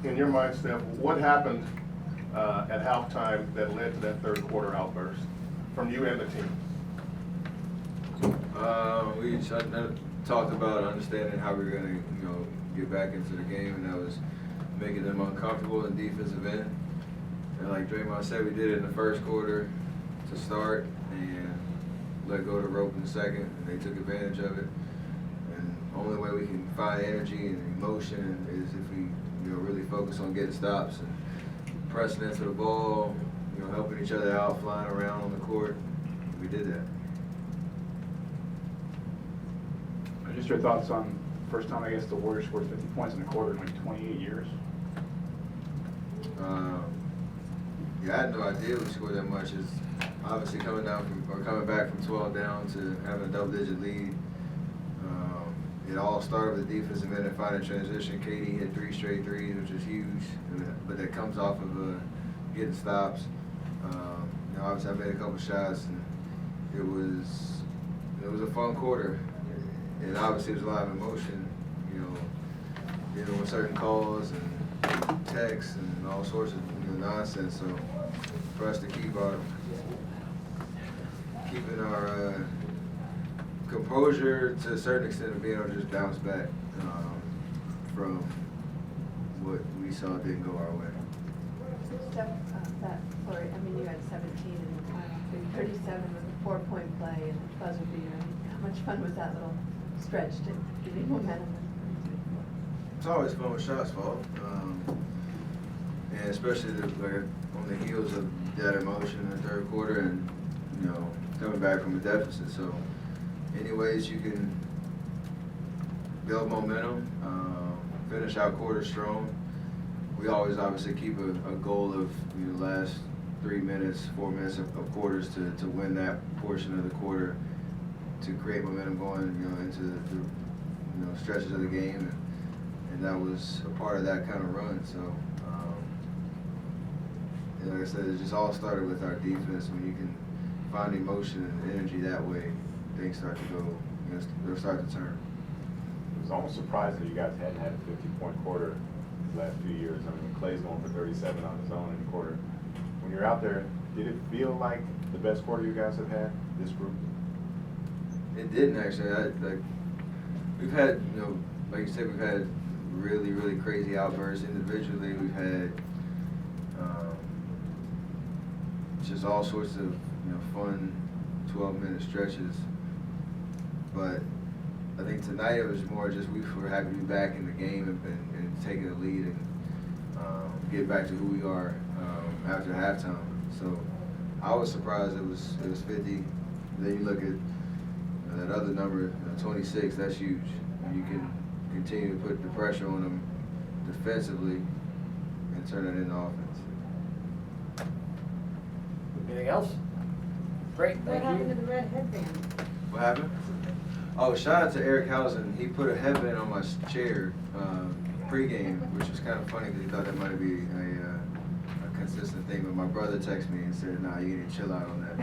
In your mind, Steph, what happened at halftime that led to that third quarter outburst from you and the team? We talked about understanding how we were going to, get back into the game, and that was making them uncomfortable in defensive end. And like Draymond said, we did it in the first quarter to start and let go of the rope in the second, and they took advantage of it. And the only way we can find energy and emotion is if we really focus on getting stops and pressing into the ball, helping each other out, flying around on the court. We did that. Just your thoughts on first time, I guess, the Warriors scored 50 points in a quarter in like 28 years? I had no idea we scored that much. It's obviously coming back from 12 down to having a double-digit lead. It all started with the defensive end and finding transition. KD hit 3 straight threes, which is huge, but that comes off of getting stops. Obviously I made a couple shots, and it was a fun quarter. And obviously there's a lot of emotion, dealing with certain calls and texts and all sorts of nonsense. So for us to keeping our composure to a certain extent of being able to just bounce back from what we saw didn't go our way. Steph, you had 17 in the final, 37 with a 4-point play and a buzzer beater. How much fun was that little stretch to give you momentum? It's always fun when shots fall, and especially on the heels of that emotion in the third quarter and coming back from a deficit. So any ways you can build momentum, finish out quarter strong. We always obviously keep a goal of the last 3 minutes, 4 minutes of quarters to win that portion of the quarter, to create momentum going into the stretches of the game, and that was a part of that kind of run. So like I said, it just all started with our defense. When you can find emotion and energy that way, things start to go, they'll start to turn. It was almost surprising that you guys hadn't had a 50-point quarter these last few years. I mean, Clay's going for 37 on his own in the quarter. When you're out there, did it feel like the best quarter you guys have had, this group? It didn't actually. We've had, like you said, we've had really, really crazy outbursts individually. We've had just all sorts of fun 12-minute stretches. But I think tonight it was more just we were happy to be back in the game and taking the lead and get back to who we are after halftime. So I was surprised it was 50. Then you look at that other number, 26, that's huge. You can continue to put the pressure on them defensively and turn it into offense. Anything else? Great, What thank happened you. to the red headband? What happened? Oh, shout out to Eric Housen. He put a headband on my chair pregame, which was kind of funny because he thought that might be a consistent thing. But my brother texted me and said, "Nah, you need to chill out on that."